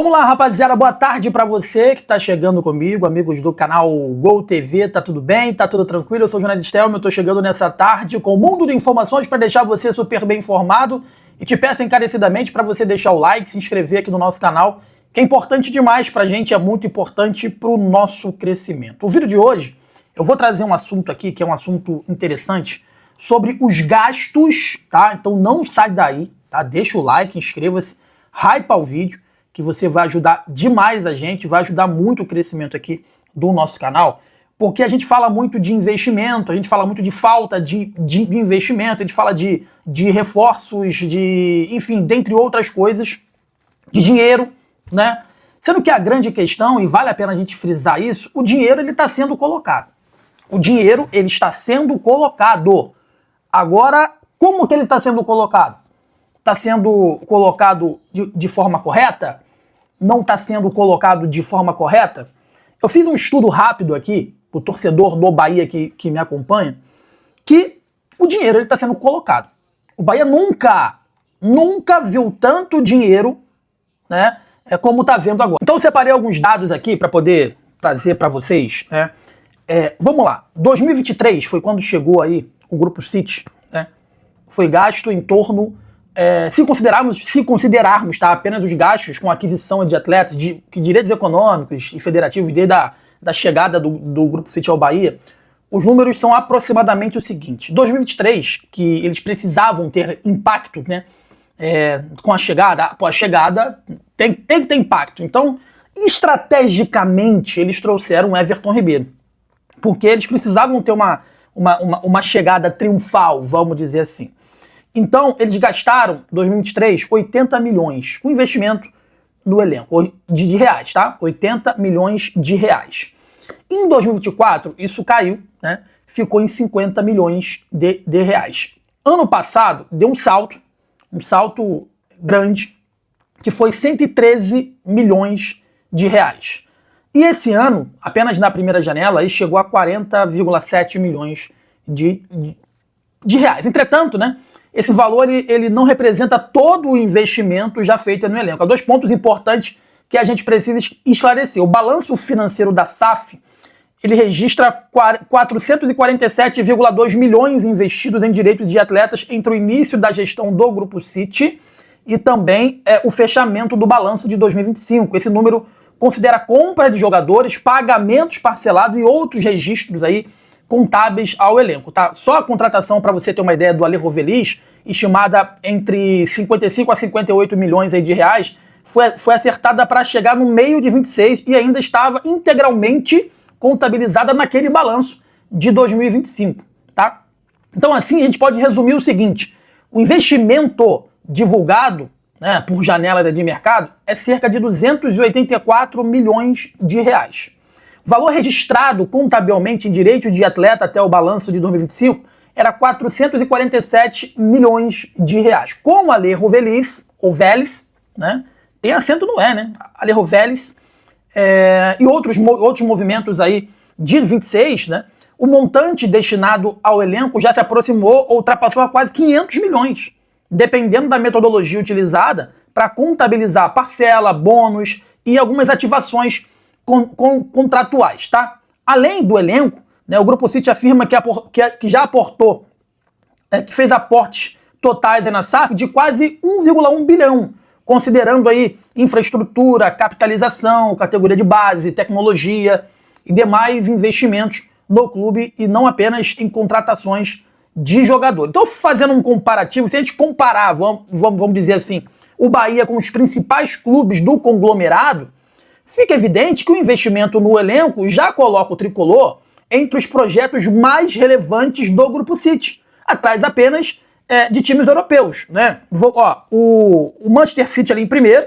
Vamos lá, rapaziada, boa tarde pra você que tá chegando comigo, amigos do canal Gol TV, tá tudo bem? Tá tudo tranquilo? Eu sou o Jonas Stelman, eu tô chegando nessa tarde com o mundo de informações pra deixar você super bem informado e te peço encarecidamente pra você deixar o like, se inscrever aqui no nosso canal, que é importante demais pra gente, é muito importante pro nosso crescimento. O vídeo de hoje, eu vou trazer um assunto aqui, que é um assunto interessante, sobre os gastos, tá? Então não sai daí, tá? Deixa o like, inscreva-se, hypa o vídeo, que você vai ajudar demais a gente, vai ajudar muito o crescimento aqui do nosso canal, porque a gente fala muito de investimento, a gente fala muito de falta de investimento, a gente fala de reforços, enfim, dentre outras coisas, de dinheiro, né? Sendo que a grande questão, e vale a pena a gente frisar isso, o dinheiro ele está sendo colocado. O dinheiro ele está sendo colocado. Agora, como que ele está sendo colocado? Está sendo colocado de forma correta? Não está sendo colocado de forma correta? Eu fiz um estudo rápido aqui, o torcedor do Bahia que me acompanha, que o dinheiro está sendo colocado. O Bahia nunca viu tanto dinheiro, né, como está vendo agora. Então eu separei alguns dados aqui para poder trazer para vocês, né? Vamos lá, 2023 foi quando chegou aí o Grupo City, né? Foi gasto em torno... se considerarmos tá, apenas os gastos com aquisição de atletas, de direitos econômicos e federativos desde da chegada do Grupo City ao Bahia, os números são aproximadamente o seguinte. 2023, que eles precisavam ter impacto, né, com a chegada, pô, a chegada tem que ter impacto. Então, estrategicamente, eles trouxeram o Everton Ribeiro, porque eles precisavam ter uma chegada triunfal, vamos dizer assim. Então, eles gastaram, em 2023, 80 milhões com investimento no elenco, de reais, tá? 80 milhões de reais. Em 2024, isso caiu, né? Ficou em 50 milhões de reais. Ano passado, deu um salto grande, que foi 113 milhões de reais. E esse ano, apenas na primeira janela, aí chegou a 40,7 milhões de reais. Entretanto, né? Esse valor ele não representa todo o investimento já feito no elenco. Há dois pontos importantes que a gente precisa esclarecer. O balanço financeiro da SAF, ele registra 447,2 milhões investidos em direitos de atletas entre o início da gestão do Grupo City e também o fechamento do balanço de 2025. Esse número considera compra de jogadores, pagamentos parcelados e outros registros aí contábeis ao elenco, tá? Só a contratação, para você ter uma ideia, do Ale Rovelis, estimada entre 55 a 58 milhões aí de reais, foi acertada para chegar no meio de 26 e ainda estava integralmente contabilizada naquele balanço de 2025, tá? Então assim a gente pode resumir o seguinte: o investimento divulgado, né, por janela de mercado é cerca de 284 milhões de reais. O valor registrado contabilmente em direito de atleta até o balanço de 2025 era 447 milhões de reais. Com o Ale Rovelis, ou Vélez, né? Tem acento no E, né? Ale Rovelis e outros movimentos aí de 26, né? O montante destinado ao elenco já se aproximou ou ultrapassou a quase 500 milhões, dependendo da metodologia utilizada para contabilizar parcela, bônus e algumas ativações contratuais, tá? Além do elenco, né, o Grupo City afirma que já aportou, que fez aportes totais na SAF de quase 1,1 bilhão, considerando aí infraestrutura, capitalização, categoria de base, tecnologia e demais investimentos no clube e não apenas em contratações de jogador. Então, fazendo um comparativo, se a gente comparar, vamos dizer assim, o Bahia com os principais clubes do conglomerado, fica evidente que o investimento no elenco já coloca o tricolor entre os projetos mais relevantes do Grupo City, atrás apenas de times europeus, né? O Manchester City ali em primeiro,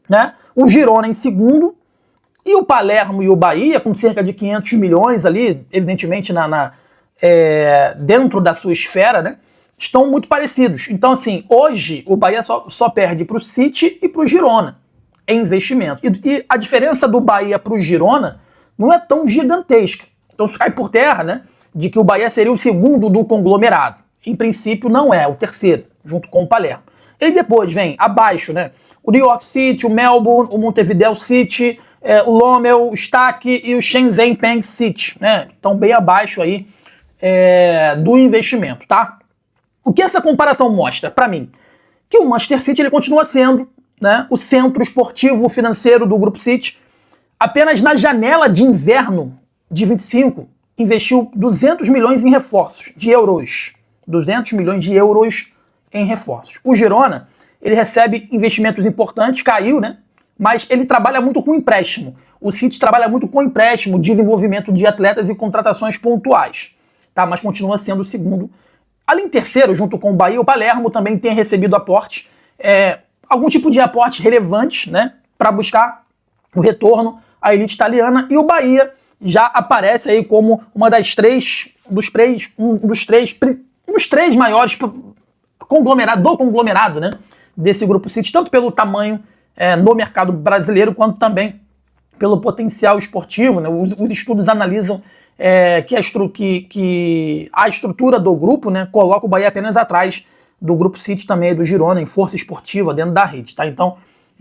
né? O Girona em segundo, e o Palermo e o Bahia, com cerca de 500 milhões ali, evidentemente dentro da sua esfera, né? Estão muito parecidos. Então, assim, hoje o Bahia só perde para o City e para o Girona em investimento. E a diferença do Bahia para o Girona não é tão gigantesca. Então isso cai por terra, né, de que o Bahia seria o segundo do conglomerado. Em princípio não é, o terceiro, junto com o Palermo. E depois vem abaixo, né? O New York City, o Melbourne, o Montevideo City, o Lommel, o Stack e o Shenzhen Peng City, né? Estão bem abaixo aí do investimento, tá? O que essa comparação mostra para mim? Que o Manchester City ele continua sendo, né, o centro esportivo financeiro do Grupo City. Apenas na janela de inverno de 25 investiu 200 milhões em reforços de euros. 200 milhões de euros em reforços. O Girona, ele recebe investimentos importantes, caiu, né? Mas ele trabalha muito com empréstimo. O City trabalha muito com empréstimo, desenvolvimento de atletas e contratações pontuais, tá? Mas continua sendo o segundo. Além de terceiro, junto com o Bahia, o Palermo também tem recebido aportes, algum tipo de aportes relevantes, né? Para buscar o retorno à elite italiana. E o Bahia já aparece aí como uma das um dos três maiores conglomerado, né, desse Grupo City, tanto pelo tamanho no mercado brasileiro, quanto também pelo potencial esportivo, né? Os estudos analisam que a estrutura do grupo, né, coloca o Bahia apenas atrás do Grupo City também, do Girona, em força esportiva dentro da rede, tá? Então,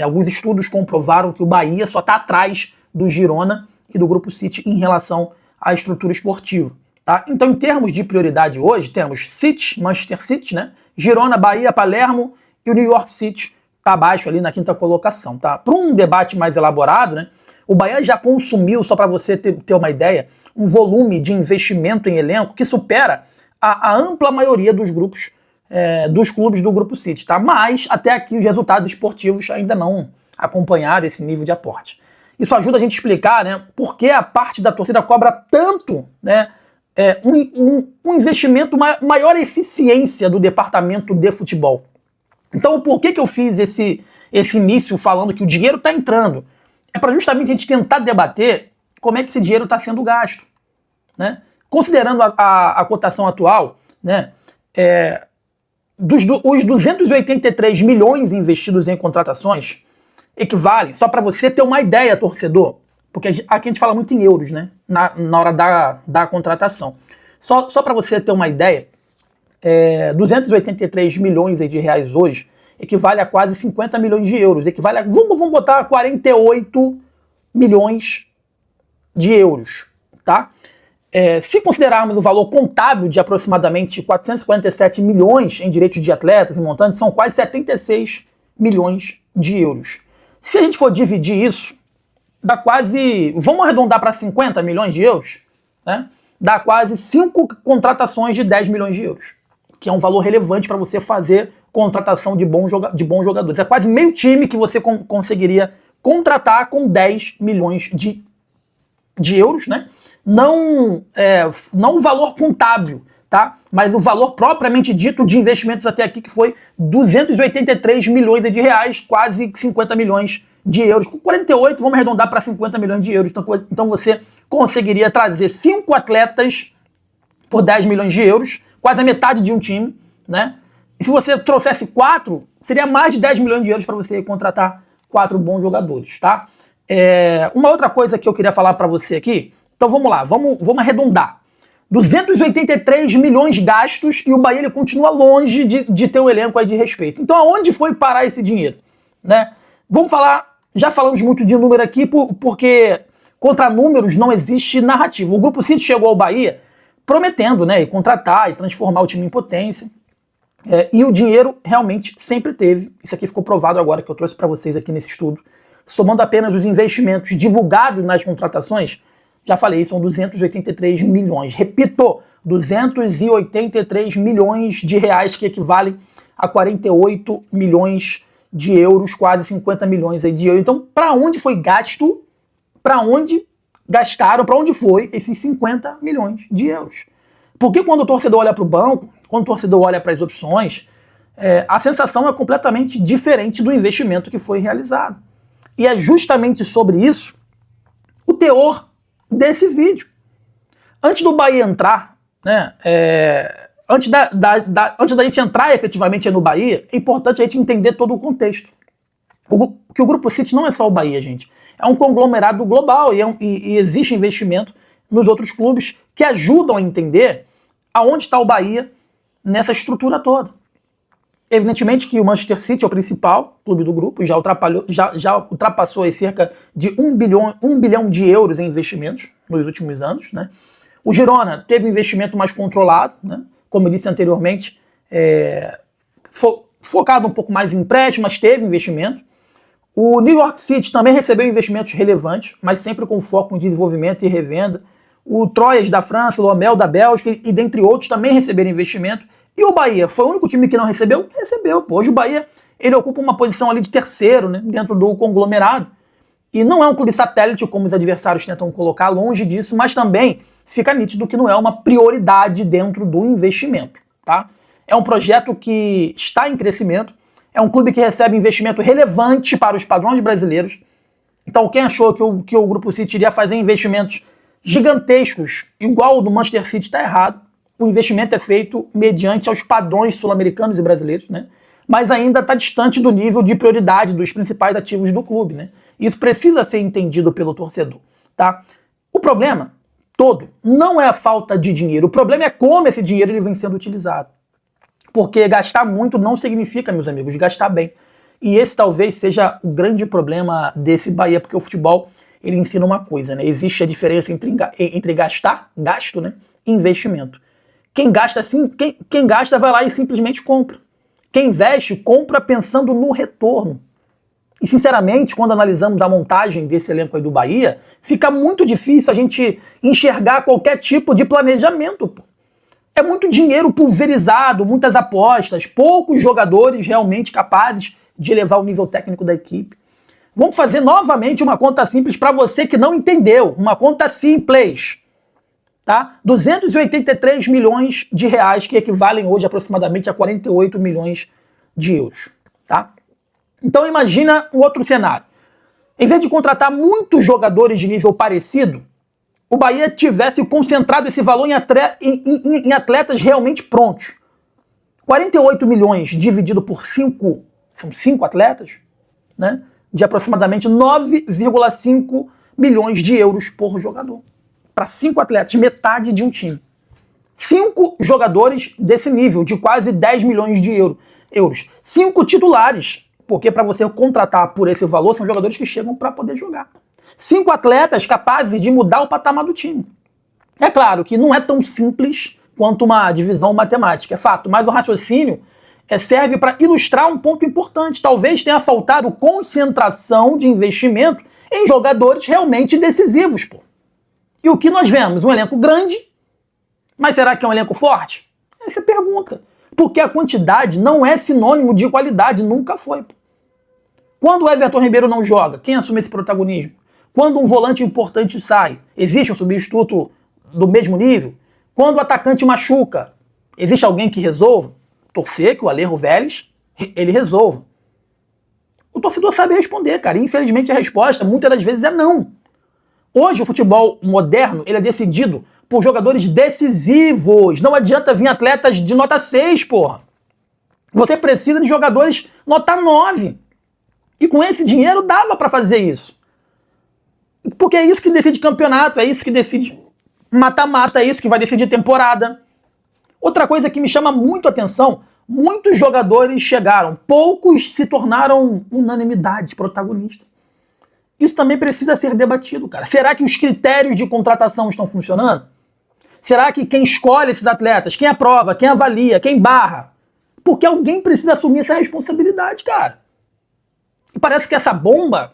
alguns estudos comprovaram que o Bahia só está atrás do Girona e do Grupo City em relação à estrutura esportiva, tá? Então, em termos de prioridade hoje, temos City, Manchester City, né? Girona, Bahia, Palermo e o New York City está abaixo ali na quinta colocação, tá? Para um debate mais elaborado, né? O Bahia já consumiu, só para você ter uma ideia, um volume de investimento em elenco que supera a ampla maioria dos grupos, dos clubes do Grupo City, tá? Mas até aqui os resultados esportivos ainda não acompanharam esse nível de aporte. Isso ajuda a gente a explicar, né, por que a parte da torcida cobra tanto, né, um investimento, maior eficiência do departamento de futebol. Então, por que eu fiz esse início falando que o dinheiro está entrando? É para justamente a gente tentar debater como é que esse dinheiro está sendo gasto, né? Considerando a cotação atual, né, os 283 milhões investidos em contratações equivalem, só para você ter uma ideia, torcedor, porque aqui a gente fala muito em euros, né, na hora da contratação. Só para você ter uma ideia, 283 milhões de reais hoje equivale a quase 50 milhões de euros. Equivale a, vamos botar 48 milhões de euros, tá? Se considerarmos o valor contábil de aproximadamente 447 milhões em direitos de atletas e montantes, são quase 76 milhões de euros. Se a gente for dividir isso, dá quase, vamos arredondar para 50 milhões de euros, né? Dá quase 5 contratações de 10 milhões de euros, que é um valor relevante para você fazer contratação de bons jogadores. É quase meio time que você conseguiria contratar com 10 milhões de euros, né? Não o valor contábil, tá? Mas o valor propriamente dito de investimentos até aqui, que foi 283 milhões de reais, quase 50 milhões de euros. Com 48, vamos arredondar para 50 milhões de euros. Então você conseguiria trazer 5 atletas por 10 milhões de euros, quase a metade de um time, né? E se você trouxesse 4, seria mais de 10 milhões de euros para você contratar 4 bons jogadores, tá? Uma outra coisa que eu queria falar para você aqui, então vamos lá, vamos arredondar. 283 milhões gastos e o Bahia ele continua longe de ter um elenco aí de respeito. Então aonde foi parar esse dinheiro, né? Vamos falar, já falamos muito de número aqui, porque contra números não existe narrativa. O Grupo City chegou ao Bahia prometendo, né, contratar e transformar o time em potência. E o dinheiro realmente sempre teve. Isso aqui ficou provado agora que eu trouxe para vocês aqui nesse estudo. Somando apenas os investimentos divulgados nas contratações, já falei, são 283 milhões. Repito, 283 milhões de reais, que equivalem a 48 milhões de euros, quase 50 milhões aí de euros. Então, para onde foi gasto, para onde gastaram, para onde foi esses 50 milhões de euros? Porque quando o torcedor olha para o banco, quando o torcedor olha para as opções, a sensação é completamente diferente do investimento que foi realizado. E é justamente sobre isso o teor desse vídeo. Antes do Bahia entrar, né, antes da gente entrar efetivamente no Bahia, é importante a gente entender todo o contexto. Que o Grupo City não é só o Bahia, gente. É um conglomerado global e existe investimento nos outros clubes que ajudam a entender aonde está o Bahia nessa estrutura toda. Evidentemente que o Manchester City é o principal clube do grupo, já ultrapassou aí cerca de 1 bilhão de euros em investimentos nos últimos anos, né? O Girona teve um investimento mais controlado, né? Como eu disse anteriormente, focado um pouco mais em empréstimo, mas teve investimento. O New York City também recebeu investimentos relevantes, mas sempre com foco em desenvolvimento e revenda. O Troyes da França, o Lommel da Bélgica e dentre outros também receberam investimento. E o Bahia foi o único time que não recebeu? Recebeu. Pô. Hoje o Bahia ele ocupa uma posição ali de terceiro, né, dentro do conglomerado. E não é um clube satélite, como os adversários tentam colocar, longe disso, mas também fica nítido que não é uma prioridade dentro do investimento. Tá? É um projeto que está em crescimento, é um clube que recebe investimento relevante para os padrões brasileiros. Então quem achou que o Grupo City iria fazer investimentos gigantescos, igual o do Manchester City, está errado. O investimento é feito mediante aos padrões sul-americanos e brasileiros, né? Mas ainda está distante do nível de prioridade dos principais ativos do clube, né? Isso precisa ser entendido pelo torcedor, tá? O problema todo não é a falta de dinheiro, o problema é como esse dinheiro ele vem sendo utilizado. Porque gastar muito não significa, meus amigos, gastar bem. E esse talvez seja o grande problema desse Bahia, porque o futebol ele ensina uma coisa, né? Existe a diferença entre gasto, né, e investimento. Quem gasta assim, quem gasta vai lá e simplesmente compra. Quem investe, compra pensando no retorno. E sinceramente, quando analisamos a montagem desse elenco aí do Bahia, fica muito difícil a gente enxergar qualquer tipo de planejamento. Pô. É muito dinheiro pulverizado, muitas apostas, poucos jogadores realmente capazes de elevar o nível técnico da equipe. Vamos fazer novamente uma conta simples para você que não entendeu. Uma conta simples. Tá? 283 milhões de reais, que equivalem hoje aproximadamente a 48 milhões de euros. Tá? Então imagina o outro cenário. Em vez de contratar muitos jogadores de nível parecido, o Bahia tivesse concentrado esse valor em atletas realmente prontos. 48 milhões dividido por 5, são 5 atletas, né? De aproximadamente 9,5 milhões de euros por jogador. Para 5 atletas, metade de um time. 5 jogadores desse nível, de quase 10 milhões de euros. 5 titulares, porque para você contratar por esse valor, são jogadores que chegam para poder jogar. 5 atletas capazes de mudar o patamar do time. É claro que não é tão simples quanto uma divisão matemática, é fato, mas o raciocínio serve para ilustrar um ponto importante. Talvez tenha faltado concentração de investimento em jogadores realmente decisivos, pô. E o que nós vemos? Um elenco grande, mas será que é um elenco forte? Essa é a pergunta. Porque a quantidade não é sinônimo de qualidade, nunca foi. Quando o Everton Ribeiro não joga, quem assume esse protagonismo? Quando um volante importante sai, existe um substituto do mesmo nível? Quando o atacante machuca, existe alguém que resolva? Torcer que o Alejo Vélez, ele resolva. O torcedor sabe responder, cara. E, infelizmente a resposta, muitas das vezes, é não. Hoje o futebol moderno ele é decidido por jogadores decisivos. Não adianta vir atletas de nota 6, porra. Você precisa de jogadores nota 9. E com esse dinheiro dava para fazer isso. Porque é isso que decide campeonato, é isso que decide mata-mata, é isso que vai decidir temporada. Outra coisa que me chama muito a atenção, muitos jogadores chegaram, poucos se tornaram unanimidade, protagonista. Isso também precisa ser debatido, cara. Será que os critérios de contratação estão funcionando? Será que quem escolhe esses atletas, quem aprova, quem avalia, quem barra? Porque alguém precisa assumir essa responsabilidade, cara. E parece que essa bomba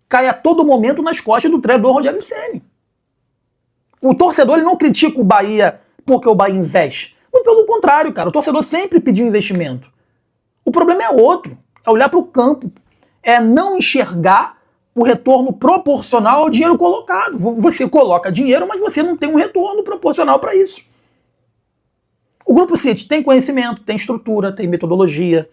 cai a todo momento nas costas do treinador Rogério Ceni. O torcedor ele não critica o Bahia porque o Bahia investe. Muito pelo contrário, cara. O torcedor sempre pediu investimento. O problema é outro. É olhar para o campo. É não enxergar o retorno proporcional ao dinheiro colocado. Você coloca dinheiro, mas você não tem um retorno proporcional para isso. O Grupo City tem conhecimento, tem estrutura, tem metodologia.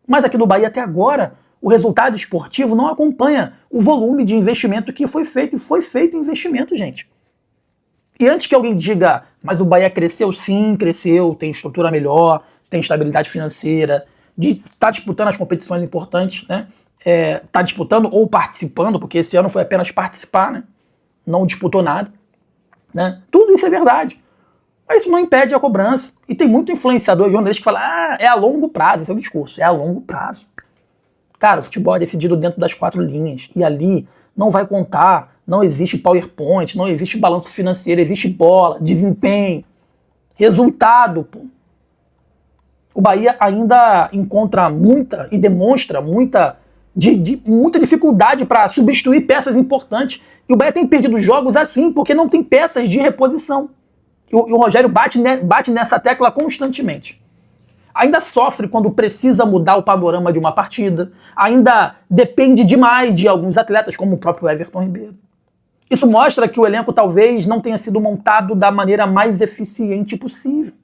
Mas aqui no Bahia, até agora, o resultado esportivo não acompanha o volume de investimento que foi feito. E foi feito investimento, gente. E antes que alguém diga, mas o Bahia cresceu? Sim, cresceu, tem estrutura melhor, tem estabilidade financeira, está disputando as competições importantes, né? Está disputando ou participando, porque esse ano foi apenas participar, né? Não disputou nada. Né? Tudo isso é verdade. Mas isso não impede a cobrança. E tem muito influenciador, jornalista que fala, é a longo prazo, esse é o discurso, é a longo prazo. Cara, o futebol é decidido dentro das 4 linhas. E ali não vai contar, não existe PowerPoint, não existe balanço financeiro, existe bola, desempenho, resultado, pô. O Bahia ainda encontra muita e demonstra muita dificuldade para substituir peças importantes. E o Bahia tem perdido jogos assim porque não tem peças de reposição. E o Rogério bate nessa tecla constantemente. Ainda sofre quando precisa mudar o panorama de uma partida. Ainda depende demais de alguns atletas, como o próprio Everton Ribeiro. Isso mostra que o elenco talvez não tenha sido montado da maneira mais eficiente possível.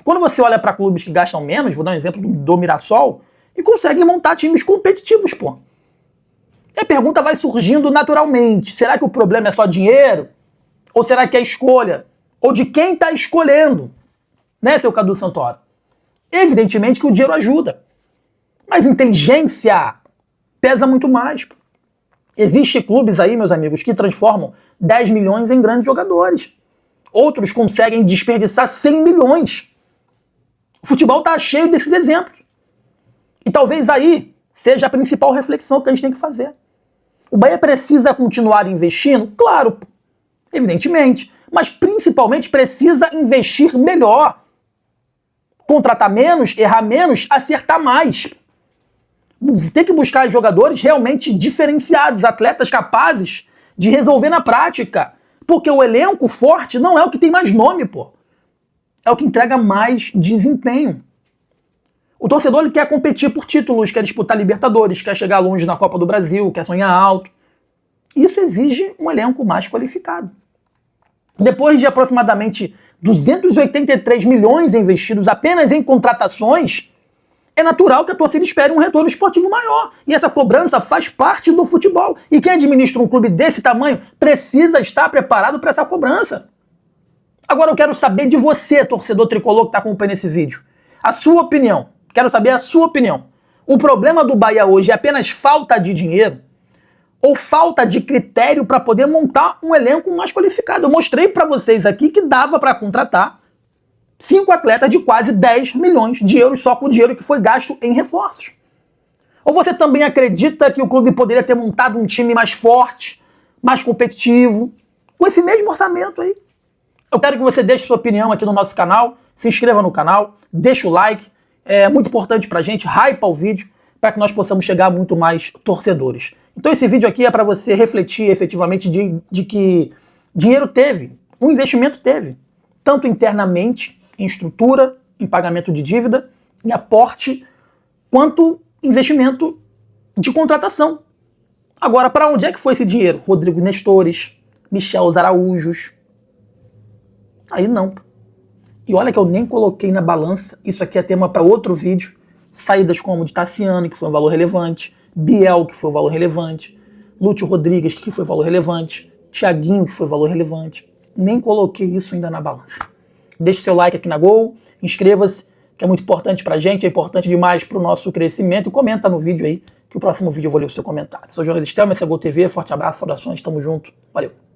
Quando você olha para clubes que gastam menos, vou dar um exemplo do Mirassol, e conseguem montar times competitivos, pô. E a pergunta vai surgindo naturalmente. Será que o problema é só dinheiro? Ou será que é escolha? Ou de quem está escolhendo? Né, seu Cadu Santoro? Evidentemente que o dinheiro ajuda. Mas inteligência pesa muito mais. Pô. Existem clubes aí, meus amigos, que transformam 10 milhões em grandes jogadores. Outros conseguem desperdiçar 100 milhões. O futebol está cheio desses exemplos. E talvez aí seja a principal reflexão que a gente tem que fazer. O Bahia precisa continuar investindo? Claro, evidentemente. Mas principalmente precisa investir melhor. Contratar menos, errar menos, acertar mais. Tem que buscar jogadores realmente diferenciados, atletas capazes de resolver na prática. Porque o elenco forte não é o que tem mais nome, pô. É o que entrega mais desempenho. O torcedor ele quer competir por títulos, quer disputar Libertadores, quer chegar longe na Copa do Brasil, quer sonhar alto. Isso exige um elenco mais qualificado. Depois de aproximadamente 283 milhões investidos apenas em contratações, é natural que a torcida espere um retorno esportivo maior. E essa cobrança faz parte do futebol. E quem administra um clube desse tamanho precisa estar preparado para essa cobrança. Agora eu quero saber de você, torcedor tricolor que está acompanhando esse vídeo. A sua opinião. Quero saber a sua opinião. O problema do Bahia hoje é apenas falta de dinheiro? Ou falta de critério para poder montar um elenco mais qualificado? Eu mostrei para vocês aqui que dava para contratar 5 atletas de quase 10 milhões de euros só com o dinheiro que foi gasto em reforços. Ou você também acredita que o clube poderia ter montado um time mais forte, mais competitivo, com esse mesmo orçamento aí? Eu quero que você deixe sua opinião aqui no nosso canal, se inscreva no canal, deixa o like, é muito importante pra gente, hypa o vídeo, para que nós possamos chegar a muito mais torcedores. Então esse vídeo aqui é para você refletir efetivamente de que dinheiro teve, um investimento teve, tanto internamente, em estrutura, em pagamento de dívida, em aporte, quanto investimento de contratação. Agora, para onde é que foi esse dinheiro? Rodrigo Nestores, Michel Araújos. Aí não. E olha que eu nem coloquei na balança, isso aqui é tema para outro vídeo, saídas como de Tassiano, que foi um valor relevante, Biel, que foi um valor relevante, Lúcio Rodrigues, que foi um valor relevante, Thiaguinho, que foi um valor relevante. Nem coloquei isso ainda na balança. Deixe seu like aqui na Gol, inscreva-se, que é muito importante pra gente, é importante demais pro nosso crescimento, e comenta no vídeo aí, que o próximo vídeo eu vou ler o seu comentário. Sou o jornalista Estelma, esse é a Gol TV, forte abraço, saudações, tamo junto, valeu!